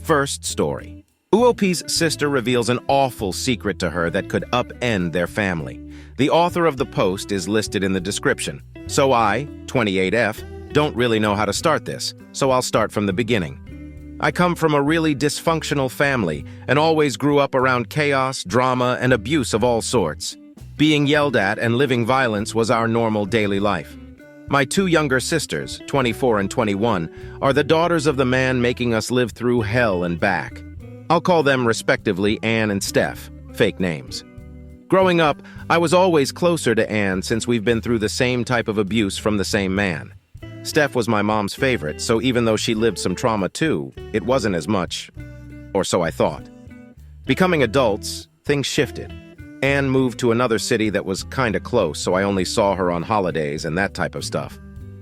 First story. Uopi's sister reveals an awful secret to her that could upend their family. The author of the post is listed in the description. So I, 28F, don't really know how to start this, so I'll start from the beginning. I come from a really dysfunctional family and always grew up around chaos, drama, and abuse of all sorts. Being yelled at and living violence was our normal daily life. My two younger sisters, 24 and 21, are the daughters of the man making us live through hell and back. I'll call them respectively Anne and Steph, fake names. Growing up, I was always closer to Anne since we've been through the same type of abuse from the same man. Steph was my mom's favorite, so even though she lived some trauma too, it wasn't as much, or so I thought. Becoming adults, things shifted. Anne moved to another city that was kinda close, so I only saw her on holidays and that type of stuff.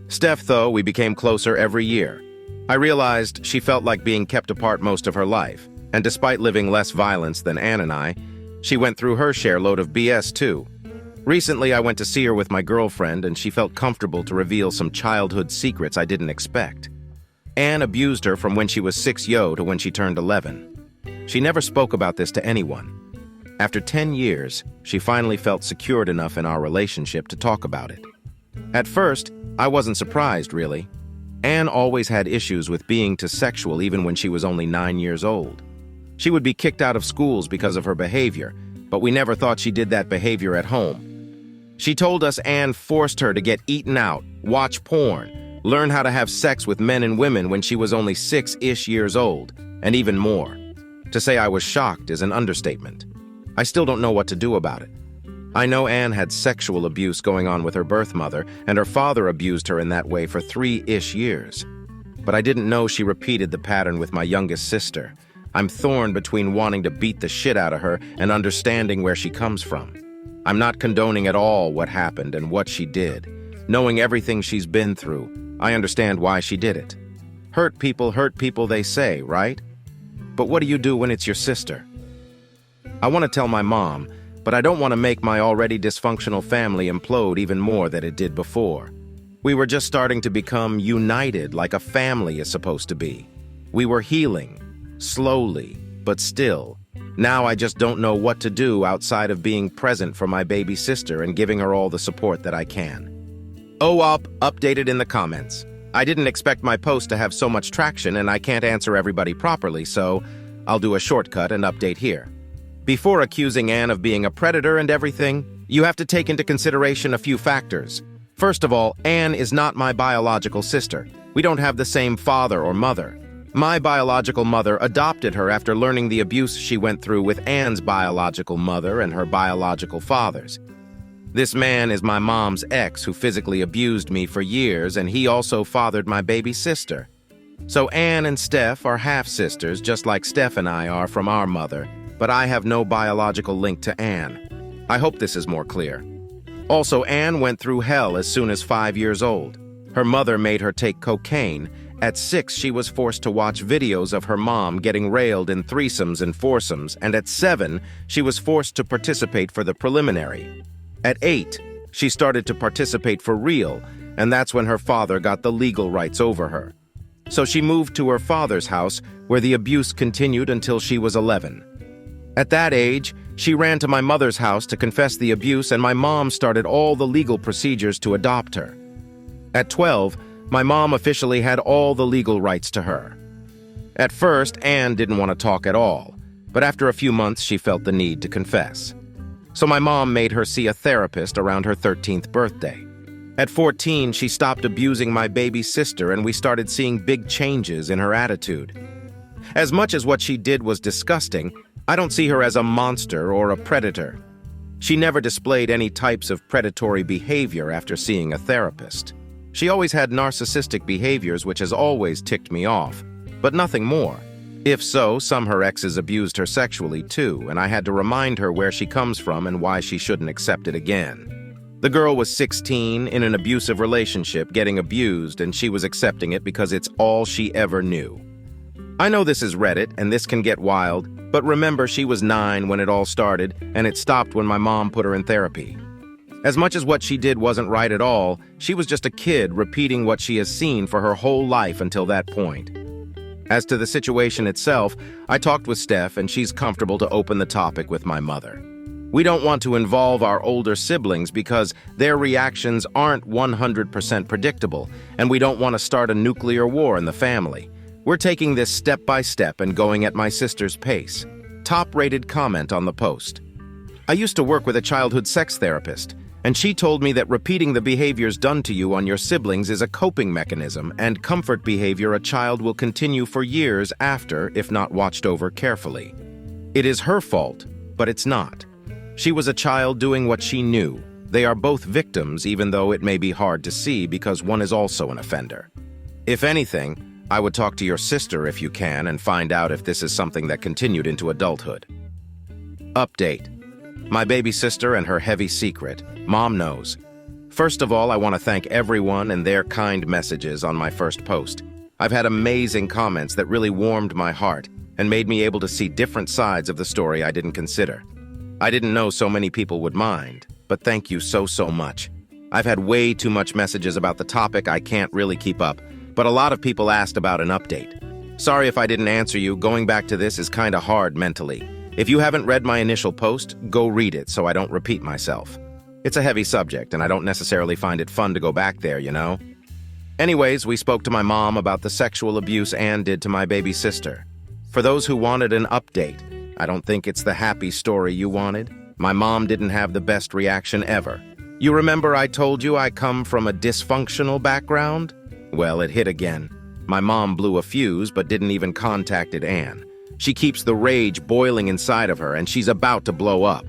Steph, though, we became closer every year. I realized she felt like being kept apart most of her life, and despite living less violence than Anne and I, she went through her share load of BS too. Recently, I went to see her with my girlfriend, and she felt comfortable to reveal some childhood secrets I didn't expect. Anne abused her from when she was 6 to when she turned 11. She never spoke about this to anyone. After 10 years, she finally felt secured enough in our relationship to talk about it. At first, I wasn't surprised, really. Anne always had issues with being too sexual even when she was only 9 years old. She would be kicked out of schools because of her behavior, but we never thought she did that behavior at home. She told us Anne forced her to get eaten out, watch porn, learn how to have sex with men and women when she was only 6-ish years old, and even more. To say I was shocked is an understatement. I still don't know what to do about it. I know Anne had sexual abuse going on with her birth mother, and her father abused her in that way for 3-ish years. But I didn't know she repeated the pattern with my youngest sister. I'm torn between wanting to beat the shit out of her and understanding where she comes from. I'm not condoning at all what happened and what she did. Knowing everything she's been through, I understand why she did it. Hurt people, they say, right? But what do you do when it's your sister? I want to tell my mom, but I don't want to make my already dysfunctional family implode even more than it did before. We were just starting to become united like a family is supposed to be. We were healing, slowly, but still. Now I just don't know what to do outside of being present for my baby sister and giving her all the support that I can. Updated in the comments. I didn't expect my post to have so much traction and I can't answer everybody properly, so I'll do a shortcut and update here. Before accusing Anne of being a predator and everything, you have to take into consideration a few factors. First of all, Anne is not my biological sister. We don't have the same father or mother. My biological mother adopted her after learning the abuse she went through with Anne's biological mother and her biological fathers. This man is my mom's ex who physically abused me for years, and he also fathered my baby sister. So Anne and Steph are half-sisters, just like Steph and I are from our mother, but I have no biological link to Anne. I hope this is more clear. Also, Anne went through hell as soon as 5 years old. Her mother made her take cocaine. At 6, she was forced to watch videos of her mom getting railed in threesomes and foursomes, and at 7, she was forced to participate for the preliminary. At 8, she started to participate for real, and that's when her father got the legal rights over her. So she moved to her father's house, where the abuse continued until she was 11. At that age, she ran to my mother's house to confess the abuse, and my mom started all the legal procedures to adopt her. At 12, my mom officially had all the legal rights to her. At first, Anne didn't want to talk at all, but after a few months she felt the need to confess. So my mom made her see a therapist around her 13th birthday. At 14, she stopped abusing my baby sister, and we started seeing big changes in her attitude. As much as what she did was disgusting, I don't see her as a monster or a predator. She never displayed any types of predatory behavior after seeing a therapist. She always had narcissistic behaviors, which has always ticked me off, but nothing more. If so, some her exes abused her sexually too, and I had to remind her where she comes from and why she shouldn't accept it again. The girl was 16, in an abusive relationship, getting abused, and she was accepting it because it's all she ever knew. I know this is Reddit, and this can get wild, but remember she was 9 when it all started, and it stopped when my mom put her in therapy. As much as what she did wasn't right at all, she was just a kid repeating what she has seen for her whole life until that point. As to the situation itself, I talked with Steph and she's comfortable to open the topic with my mother. We don't want to involve our older siblings because their reactions aren't 100% predictable, and we don't want to start a nuclear war in the family. We're taking this step by step and going at my sister's pace. Top-rated comment on the post. I used to work with a childhood sex therapist, and she told me that repeating the behaviors done to you on your siblings is a coping mechanism and comfort behavior a child will continue for years after, if not watched over carefully. It is her fault, but it's not. She was a child doing what she knew. They are both victims, even though it may be hard to see because one is also an offender. If anything, I would talk to your sister if you can and find out if this is something that continued into adulthood. Update. My baby sister and her heavy secret. Mom knows. First of all, I want to thank everyone and their kind messages on my first post. I've had amazing comments that really warmed my heart and made me able to see different sides of the story I didn't consider. I didn't know so many people would mind, but thank you so much. I've had way too much messages about the topic I can't really keep up, but a lot of people asked about an update. Sorry if I didn't answer you, going back to this is kinda hard mentally. If you haven't read my initial post, go read it so I don't repeat myself. It's a heavy subject and I don't necessarily find it fun to go back there, you know? Anyways, we spoke to my mom about the sexual abuse Anne did to my baby sister. For those who wanted an update, I don't think it's the happy story you wanted. My mom didn't have the best reaction ever. You remember I told you I come from a dysfunctional background? Well, it hit again. My mom blew a fuse but didn't even contacted Anne. She keeps the rage boiling inside of her and she's about to blow up.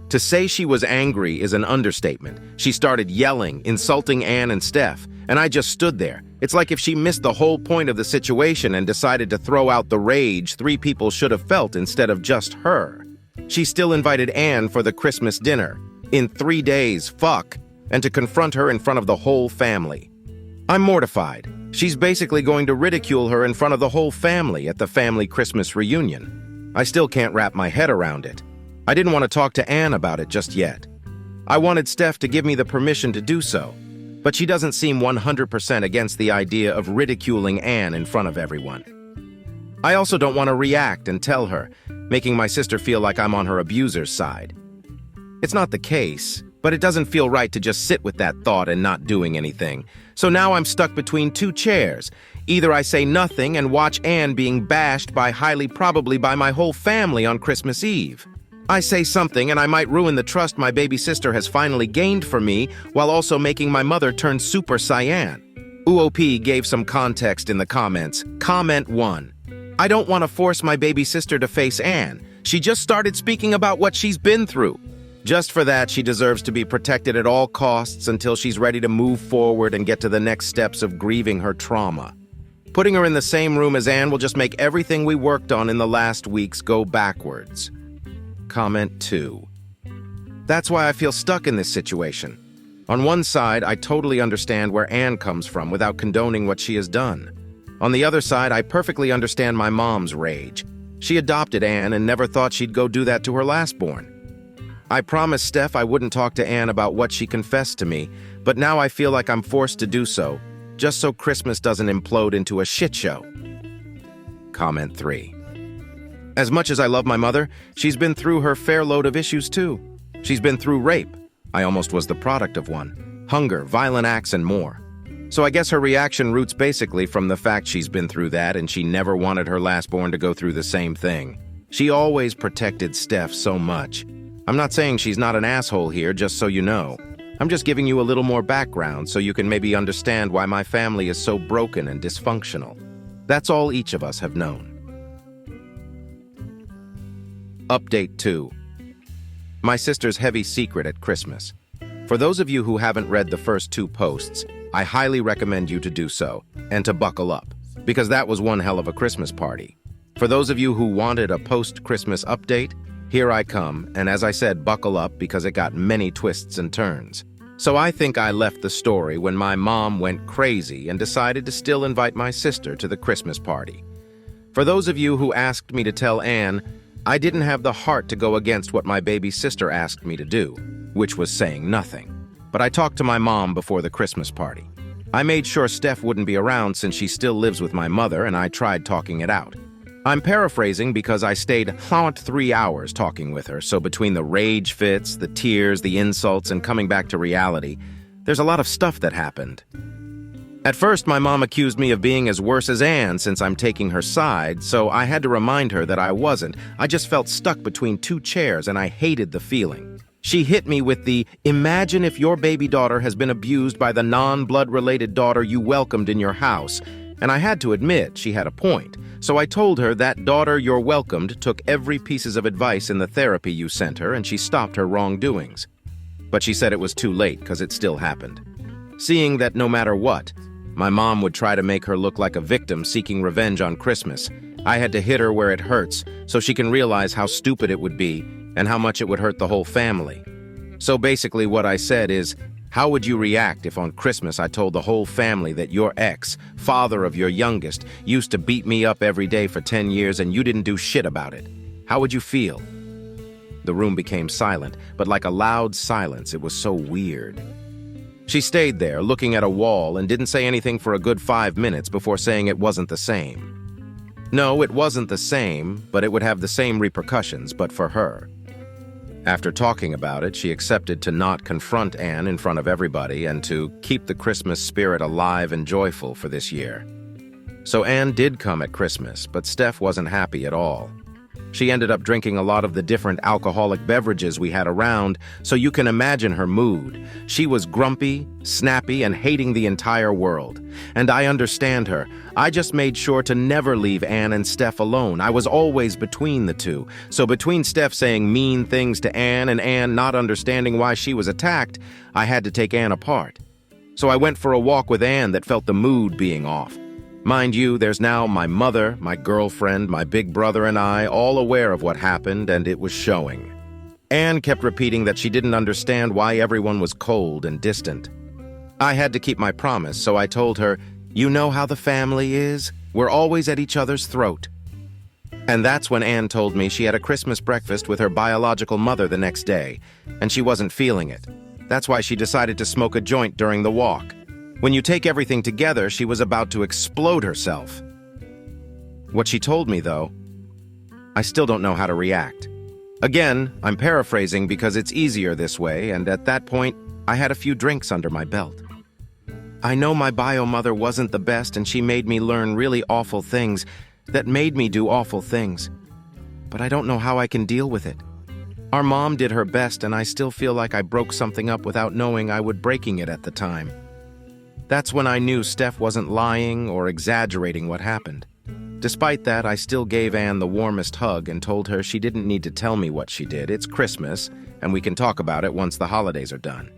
To say she was angry is an understatement. She started yelling, insulting Anne and Steph, and I just stood there. It's like if she missed the whole point of the situation and decided to throw out the rage 3 people should have felt instead of just her. She still invited Anne for the Christmas dinner. In 3 days, and to confront her in front of the whole family. I'm mortified. She's basically going to ridicule her in front of the whole family at the family Christmas reunion. I still can't wrap my head around it. I didn't want to talk to Anne about it just yet. I wanted Steph to give me the permission to do so, but she doesn't seem 100% against the idea of ridiculing Anne in front of everyone. I also don't want to react and tell her, making my sister feel like I'm on her abuser's side. It's not the case, but it doesn't feel right to just sit with that thought and not doing anything. So now I'm stuck between 2 chairs. Either I say nothing and watch Anne being bashed probably by my whole family on Christmas Eve. I say something and I might ruin the trust my baby sister has finally gained for me while also making my mother turn super cyan. UOP gave some context in the comments. Comment 1. I don't want to force my baby sister to face Anne. She just started speaking about what she's been through. Just for that, she deserves to be protected at all costs until she's ready to move forward and get to the next steps of grieving her trauma. Putting her in the same room as Anne will just make everything we worked on in the last weeks go backwards. Comment 2. That's why I feel stuck in this situation. On one side, I totally understand where Anne comes from without condoning what she has done. On the other side, I perfectly understand my mom's rage. She adopted Anne and never thought she'd go do that to her lastborn. I promised Steph I wouldn't talk to Anne about what she confessed to me, but now I feel like I'm forced to do so, just so Christmas doesn't implode into a shit show. Comment 3. As much as I love my mother, she's been through her fair load of issues too. She's been through rape. I almost was the product of one. Hunger, violent acts, and more. So I guess her reaction roots basically from the fact she's been through that and she never wanted her lastborn to go through the same thing. She always protected Steph so much. I'm not saying she's not an asshole here, just so you know. I'm just giving you a little more background so you can maybe understand why my family is so broken and dysfunctional. That's all each of us have known. Update 2. My sister's heavy secret at Christmas. For those of you who haven't read the first 2 posts, I highly recommend you to do so, and to buckle up, because that was one hell of a Christmas party. For those of you who wanted a post-Christmas update, here I come, and as I said, buckle up because it got many twists and turns. So I think I left the story when my mom went crazy and decided to still invite my sister to the Christmas party. For those of you who asked me to tell Anne, I didn't have the heart to go against what my baby sister asked me to do, which was saying nothing. But I talked to my mom before the Christmas party. I made sure Steph wouldn't be around since she still lives with my mother, and I tried talking it out. I'm paraphrasing because I stayed 3 hours talking with her, so between the rage fits, the tears, the insults, and coming back to reality, there's a lot of stuff that happened. At first, my mom accused me of being as worse as Anne since I'm taking her side, so I had to remind her that I wasn't. I just felt stuck between two chairs, and I hated the feeling. She hit me with the, "Imagine if your baby daughter has been abused by the non-blood-related daughter you welcomed in your house." And I had to admit she had a point. So I told her that daughter you're welcomed took every piece of advice in the therapy you sent her, and she stopped her wrongdoings. But she said it was too late because it still happened. Seeing that no matter what, my mom would try to make her look like a victim seeking revenge on Christmas, I had to hit her where it hurts so she can realize how stupid it would be and how much it would hurt the whole family. So basically what I said is, how would you react if on Christmas I told the whole family that your ex, father of your youngest, used to beat me up every day for 10 years and you didn't do shit about it? How would you feel? The room became silent, but like a loud silence, it was so weird. She stayed there, looking at a wall, and didn't say anything for a good 5 minutes before saying it wasn't the same. No, it wasn't the same, but it would have the same repercussions, but for her. After talking about it, she accepted to not confront Anne in front of everybody and to keep the Christmas spirit alive and joyful for this year. So Anne did come at Christmas, but Steph wasn't happy at all. She ended up drinking a lot of the different alcoholic beverages we had around, so you can imagine her mood. She was grumpy, snappy, and hating the entire world. And I understand her. I just made sure to never leave Anne and Steph alone. I was always between the two. So between Steph saying mean things to Anne and Anne not understanding why she was attacked, I had to take Anne apart. So I went for a walk with Anne that felt the mood being off. Mind you, there's now my mother, my girlfriend, my big brother, and I all aware of what happened, and it was showing. Anne kept repeating that she didn't understand why everyone was cold and distant. I had to keep my promise, so I told her, "You know how the family is? We're always at each other's throat." And that's when Anne told me she had a Christmas breakfast with her biological mother the next day, and she wasn't feeling it. That's why she decided to smoke a joint during the walk. When you take everything together, she was about to explode herself. What she told me, though, I still don't know how to react. Again, I'm paraphrasing because it's easier this way, and at that point, I had a few drinks under my belt. I know my bio mother wasn't the best, and she made me learn really awful things that made me do awful things. But I don't know how I can deal with it. Our mom did her best, and I still feel like I broke something up without knowing I would breaking it at the time. That's when I knew Steph wasn't lying or exaggerating what happened. Despite that, I still gave Anne the warmest hug and told her she didn't need to tell me what she did. It's Christmas, and we can talk about it once the holidays are done.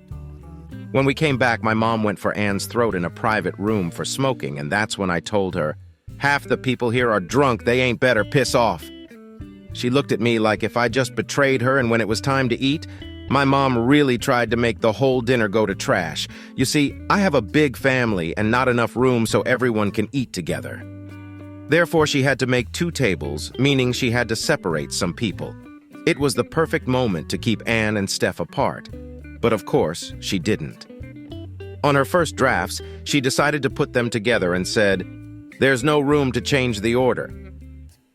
When we came back, my mom went for Anne's throat in a private room for smoking, and that's when I told her, "Half the people here are drunk, they ain't better, piss off." She looked at me like if I just betrayed her, and when it was time to eat, my mom really tried to make the whole dinner go to trash. You see, I have a big family and not enough room so everyone can eat together. Therefore, she had to make 2 tables, meaning she had to separate some people. It was the perfect moment to keep Anne and Steph apart. But of course, she didn't. On her first drafts, she decided to put them together and said, "There's no room to change the order."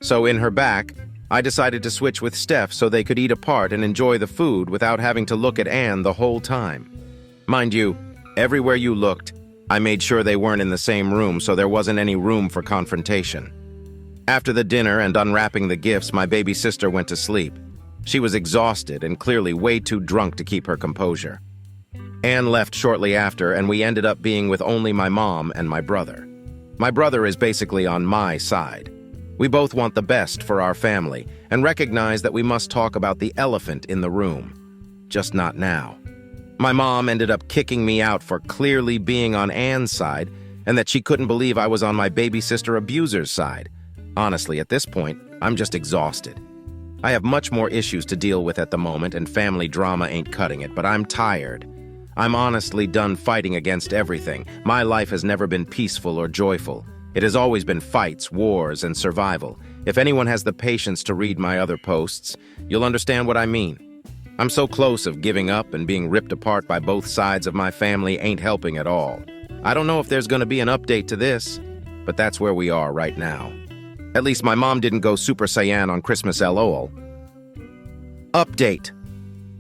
So in her back, I decided to switch with Steph so they could eat apart and enjoy the food without having to look at Anne the whole time. Mind you, everywhere you looked, I made sure they weren't in the same room so there wasn't any room for confrontation. After the dinner and unwrapping the gifts, my baby sister went to sleep. She was exhausted and clearly way too drunk to keep her composure. Anne left shortly after, and we ended up being with only my mom and my brother. My brother is basically on my side. We both want the best for our family and recognize that we must talk about the elephant in the room. Just not now. My mom ended up kicking me out for clearly being on Anne's side and that she couldn't believe I was on my baby sister abuser's side. Honestly, at this point, I'm just exhausted. I have much more issues to deal with at the moment and family drama ain't cutting it, but I'm tired. I'm honestly done fighting against everything. My life has never been peaceful or joyful. It has always been fights, wars, and survival. If anyone has the patience to read my other posts, you'll understand what I mean. I'm so close of giving up, and being ripped apart by both sides of my family ain't helping at all. I don't know if there's going to be an update to this, but that's where we are right now. At least my mom didn't go Super Saiyan on Christmas LOL. Update.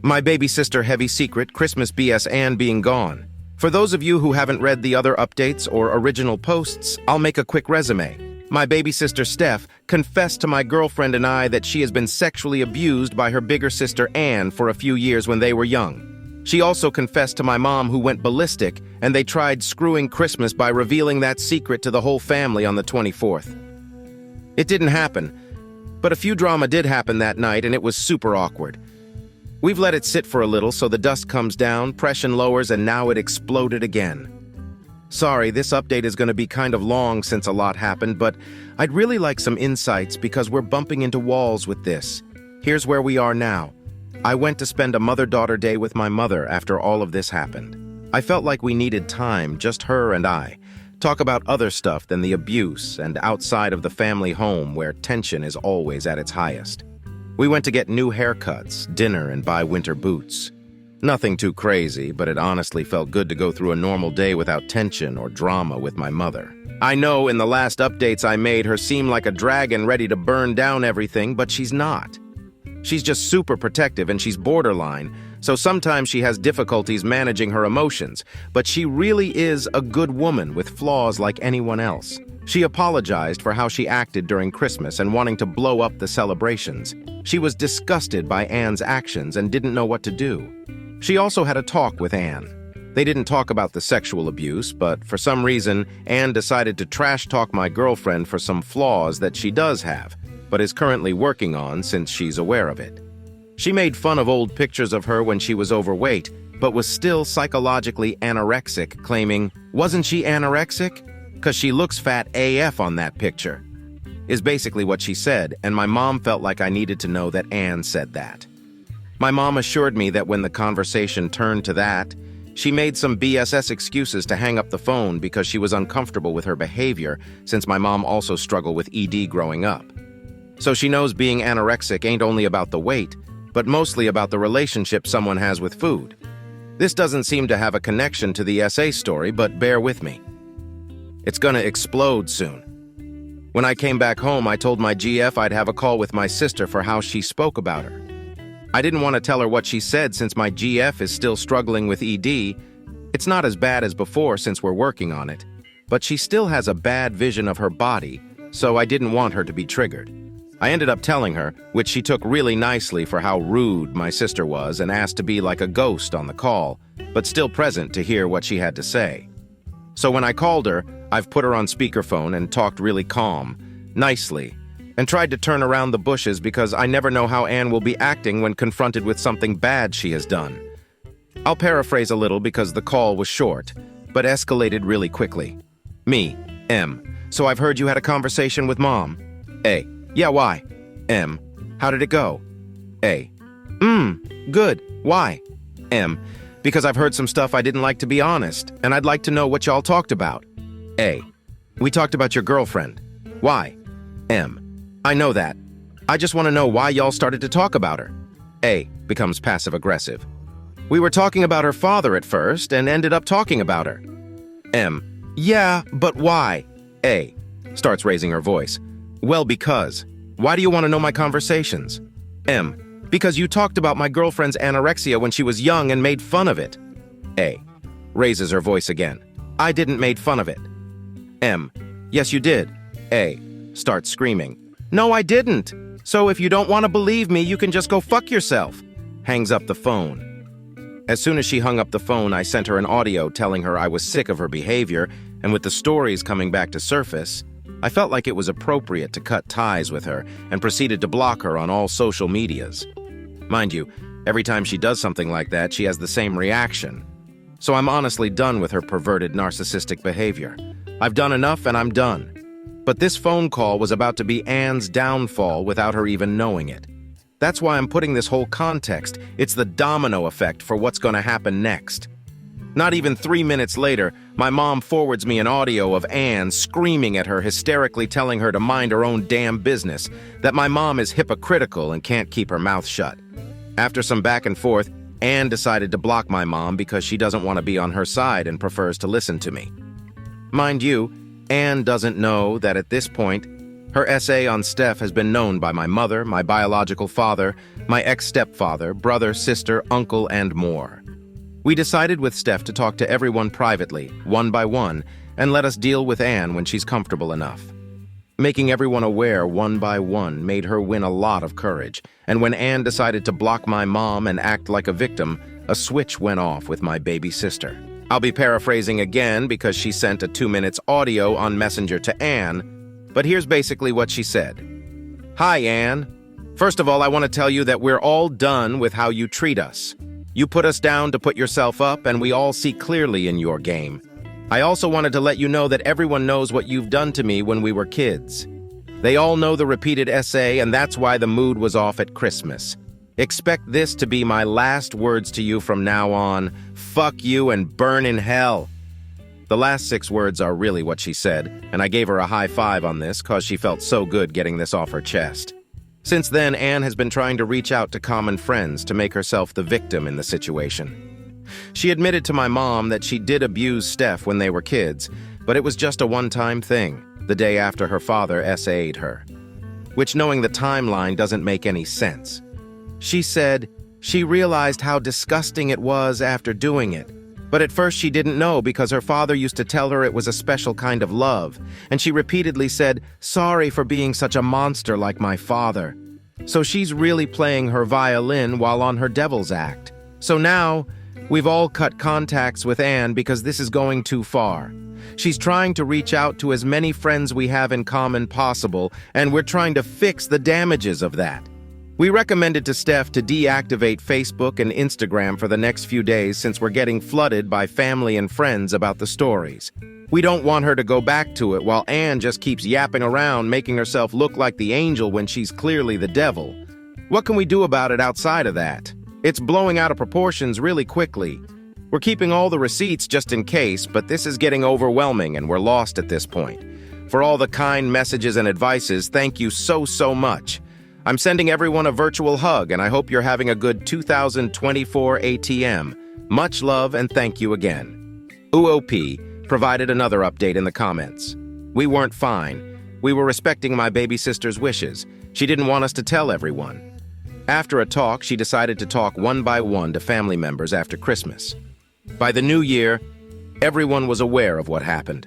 My baby sister heavy secret, Christmas BS Ann being gone. For those of you who haven't read the other updates or original posts, I'll make a quick resume. My baby sister Steph confessed to my girlfriend and I that she has been sexually abused by her bigger sister Ann for a few years when they were young. She also confessed to my mom, who went ballistic, and they tried screwing Christmas by revealing that secret to the whole family on the 24th. It didn't happen, but a few drama did happen that night, and it was super awkward. We've let it sit for a little so the dust comes down, pressure lowers, and now it exploded again. Sorry, this update is going to be kind of long since a lot happened, but I'd really like some insights because we're bumping into walls with this. Here's where we are now. I went to spend a mother-daughter day with my mother after all of this happened. I felt like we needed time, just her and I. Talk about other stuff than the abuse and outside of the family home where tension is always at its highest. We went to get new haircuts, dinner, and buy winter boots. Nothing too crazy, but it honestly felt good to go through a normal day without tension or drama with my mother. I know in the last updates I made her seem like a dragon ready to burn down everything, but she's not. She's just super protective and she's borderline, so sometimes she has difficulties managing her emotions, but she really is a good woman with flaws like anyone else. She apologized for how she acted during Christmas and wanting to blow up the celebrations. She was disgusted by Anne's actions and didn't know what to do. She also had a talk with Anne. They didn't talk about the sexual abuse, but for some reason, Anne decided to trash talk my girlfriend for some flaws that she does have, but is currently working on since she's aware of it. She made fun of old pictures of her when she was overweight, but was still psychologically anorexic, claiming, "Wasn't she anorexic? 'Cause she looks fat AF on that picture," is basically what she said, and my mom felt like I needed to know that Anne said that. My mom assured me that when the conversation turned to that, she made some BSS excuses to hang up the phone because she was uncomfortable with her behavior, since my mom also struggled with ED growing up. So she knows being anorexic ain't only about the weight, but mostly about the relationship someone has with food. This doesn't seem to have a connection to the SA story, but bear with me. It's gonna explode soon. When I came back home, I told my GF I'd have a call with my sister for how she spoke about her. I didn't want to tell her what she said since my GF is still struggling with ED. It's not as bad as before since we're working on it, but she still has a bad vision of her body, so I didn't want her to be triggered. I ended up telling her, which she took really nicely for how rude my sister was and asked to be like a ghost on the call, but still present to hear what she had to say. So when I called her, I've put her on speakerphone and talked really calm, nicely, and tried to turn around the bushes because I never know how Anne will be acting when confronted with something bad she has done. I'll paraphrase a little because the call was short, but escalated really quickly. Me, M. So I've heard you had a conversation with Mom. A. Yeah, why? M. How did it go? A. Good. Why? M. Because I've heard some stuff I didn't like, to be honest, and I'd like to know what y'all talked about. A. We talked about your girlfriend. Why? M. I know that. I just want to know why y'all started to talk about her. A. Becomes passive-aggressive. We were talking about her father at first and ended up talking about her. M. Yeah, but why? A. Starts raising her voice. Well, because. Why do you want to know my conversations? M. Because you talked about my girlfriend's anorexia when she was young and made fun of it. A. Raises her voice again. I didn't make fun of it. M. Yes, you did. A. Starts screaming. No, I didn't. So if you don't want to believe me, you can just go fuck yourself. Hangs up the phone. As soon as she hung up the phone, I sent her an audio telling her I was sick of her behavior, and with the stories coming back to surface, I felt like it was appropriate to cut ties with her and proceeded to block her on all social medias. Mind you, every time she does something like that, she has the same reaction. So I'm honestly done with her perverted narcissistic behavior. I've done enough and I'm done. But this phone call was about to be Anne's downfall without her even knowing it. That's why I'm putting this whole context. It's the domino effect for what's going to happen next. Not even 3 minutes later, my mom forwards me an audio of Anne screaming at her, hysterically telling her to mind her own damn business, that my mom is hypocritical and can't keep her mouth shut. After some back and forth, Anne decided to block my mom because she doesn't want to be on her side and prefers to listen to me. Mind you, Anne doesn't know that at this point, her essay on Steph has been known by my mother, my biological father, my ex-stepfather, brother, sister, uncle, and more. We decided with Steph to talk to everyone privately, one by one, and let us deal with Anne when she's comfortable enough. Making everyone aware one by one made her win a lot of courage, and when Anne decided to block my mom and act like a victim, a switch went off with my baby sister. I'll be paraphrasing again because she sent a 2-minute audio on Messenger to Anne, but here's basically what she said. Hi, Anne. First of all, I want to tell you that we're all done with how you treat us. You put us down to put yourself up, and we all see clearly in your game. I also wanted to let you know that everyone knows what you've done to me when we were kids. They all know the repeated essay, and that's why the mood was off at Christmas. Expect this to be my last words to you from now on. Fuck you and burn in hell. The last 6 words are really what she said, and I gave her a high five on this cause she felt so good getting this off her chest. Since then, Anne has been trying to reach out to common friends to make herself the victim in the situation. She admitted to my mom that she did abuse Steph when they were kids, but it was just a one-time thing, the day after her father SA'd her. Which, knowing the timeline, doesn't make any sense. She said she realized how disgusting it was after doing it, but at first she didn't know because her father used to tell her it was a special kind of love, and she repeatedly said, "Sorry for being such a monster like my father." So she's really playing her violin while on her devil's act. So now, we've all cut contacts with Anne because this is going too far. She's trying to reach out to as many friends we have in common possible, and we're trying to fix the damages of that. We recommended to Steph to deactivate Facebook and Instagram for the next few days since we're getting flooded by family and friends about the stories. We don't want her to go back to it while Anne just keeps yapping around, making herself look like the angel when she's clearly the devil. What can we do about it outside of that? It's blowing out of proportions really quickly. We're keeping all the receipts just in case, but this is getting overwhelming and we're lost at this point. For all the kind messages and advices, thank you so much. I'm sending everyone a virtual hug, and I hope you're having a good 2024 ATM. Much love and thank you again. UOP provided another update in the comments. We weren't fine. We were respecting my baby sister's wishes. She didn't want us to tell everyone. After a talk, she decided to talk one by one to family members after Christmas. By the new year, everyone was aware of what happened.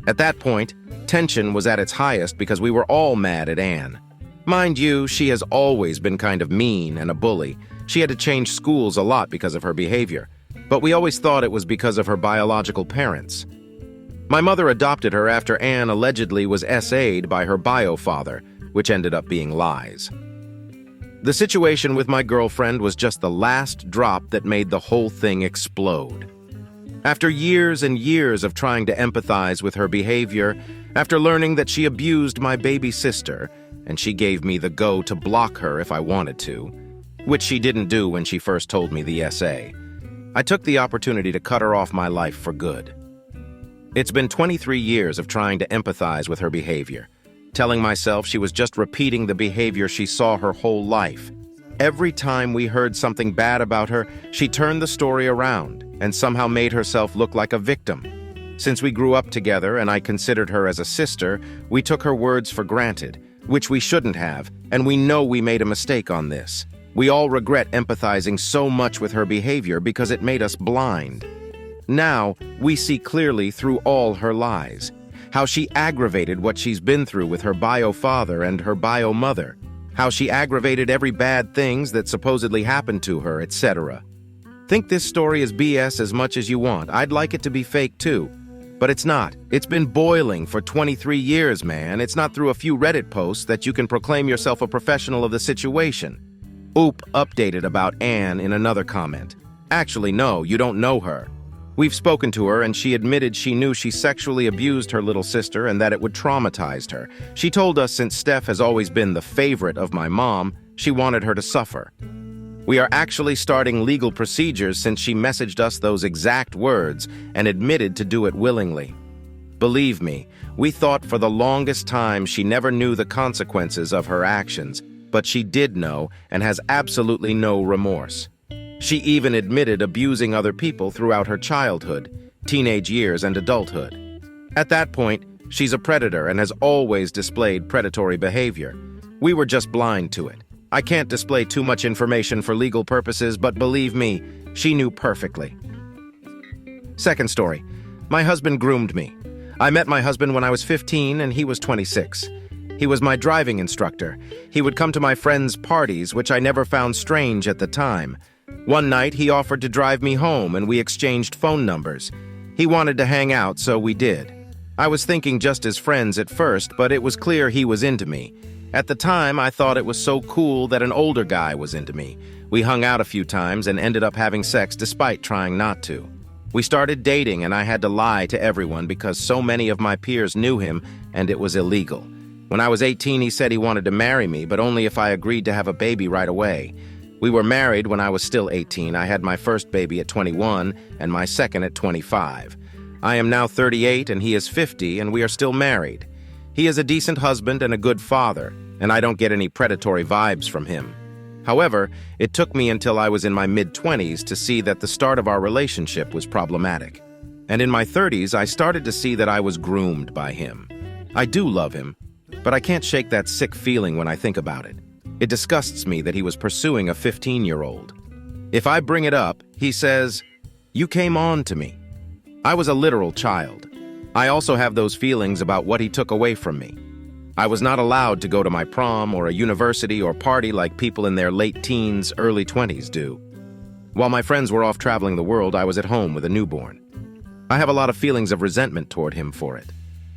At that point, tension was at its highest because we were all mad at Anne. Mind you, she has always been kind of mean and a bully. She had to change schools a lot because of her behavior, but we always thought it was because of her biological parents. My mother adopted her after Anne allegedly was SA'd by her bio father, which ended up being lies. The situation with my girlfriend was just the last drop that made the whole thing explode. After years and years of trying to empathize with her behavior, after learning that she abused my baby sister, and she gave me the go to block her if I wanted to, which she didn't do when she first told me the essay, I took the opportunity to cut her off my life for good. It's been 23 years of trying to empathize with her behavior, telling myself she was just repeating the behavior she saw her whole life. Every time we heard something bad about her, she turned the story around and somehow made herself look like a victim. Since we grew up together and I considered her as a sister, we took her words for granted, which we shouldn't have, and we know we made a mistake on this. We all regret empathizing so much with her behavior because it made us blind. Now, we see clearly through all her lies, how she aggravated what she's been through with her bio father and her bio mother, how she aggravated every bad things that supposedly happened to her, etc. Think this story is BS as much as you want. I'd like it to be fake too. But it's not. It's been boiling for 23 years, man. It's not through a few Reddit posts that you can proclaim yourself a professional of the situation. Oop updated about Anne in another comment. Actually, no, you don't know her. We've spoken to her and she admitted she knew she sexually abused her little sister and that it would traumatize her. She told us since Steph has always been the favorite of my mom, she wanted her to suffer. We are actually starting legal procedures since she messaged us those exact words and admitted to do it willingly. Believe me, we thought for the longest time she never knew the consequences of her actions, but she did know and has absolutely no remorse. She even admitted abusing other people throughout her childhood, teenage years, and adulthood. At that point, she's a predator and has always displayed predatory behavior. We were just blind to it. I can't display too much information for legal purposes, but believe me, she knew perfectly. Second story. My husband groomed me. I met my husband when I was 15 and he was 26. He was my driving instructor. He would come to my friends' parties, which I never found strange at the time. One night, he offered to drive me home and we exchanged phone numbers. He wanted to hang out, so we did. I was thinking just as friends at first, but it was clear he was into me. At the time, I thought it was so cool that an older guy was into me. We hung out a few times and ended up having sex despite trying not to. We started dating and I had to lie to everyone because so many of my peers knew him and it was illegal. When I was 18, he said he wanted to marry me, but only if I agreed to have a baby right away. We were married when I was still 18. I had my first baby at 21 and my second at 25. I am now 38 and he is 50 and we are still married. He is a decent husband and a good father, and I don't get any predatory vibes from him. However, it took me until I was in my mid-20s to see that the start of our relationship was problematic. And in my 30s, I started to see that I was groomed by him. I do love him, but I can't shake that sick feeling when I think about it. It disgusts me that he was pursuing a 15-year-old. If I bring it up, he says, "You came on to me." I was a literal child. I also have those feelings about what he took away from me. I was not allowed to go to my prom or a university or party like people in their late teens, early 20s do. While my friends were off traveling the world, I was at home with a newborn. I have a lot of feelings of resentment toward him for it.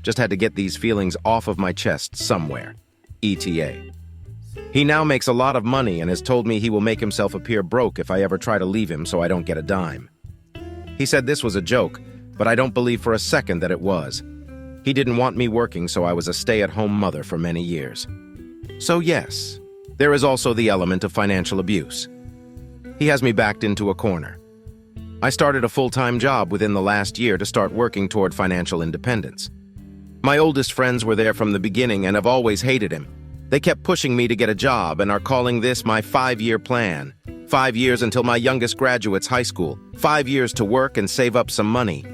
Just had to get these feelings off of my chest somewhere. ETA. He now makes a lot of money and has told me he will make himself appear broke if I ever try to leave him so I don't get a dime. He said this was a joke, but I don't believe for a second that it was. He didn't want me working, so I was a stay-at-home mother for many years. So yes, there is also the element of financial abuse. He has me backed into a corner. I started a full-time job within the last year to start working toward financial independence. My oldest friends were there from the beginning and have always hated him. They kept pushing me to get a job and are calling this my 5-year plan. 5 years until my youngest graduates high school. 5 years to work and save up some money.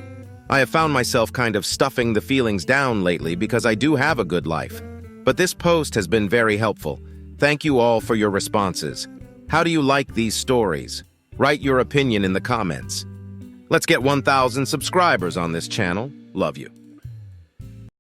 I have found myself kind of stuffing the feelings down lately because I do have a good life. But this post has been very helpful. Thank you all for your responses. How do you like these stories? Write your opinion in the comments. Let's get 1,000 subscribers on this channel. Love you.